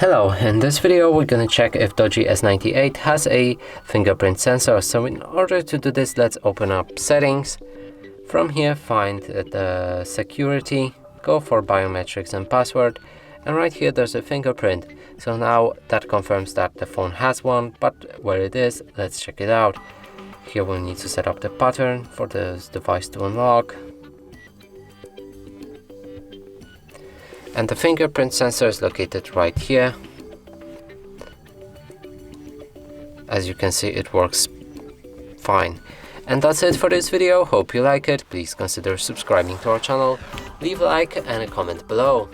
Hello, in this video we're going to check if Doogee S98 has a fingerprint sensor. So in order to do this, let's open up settings. From here find the security, go for biometrics and password, and right here there's a fingerprint. So now that confirms that the phone has one, but where it is, let's check it out. Here we'll need to set up the pattern for this device to unlock. And the fingerprint sensor is located right here. As you can see, it works fine. And that's it for this video. Hope you like it. Please consider subscribing to our channel, leave a like and a comment below.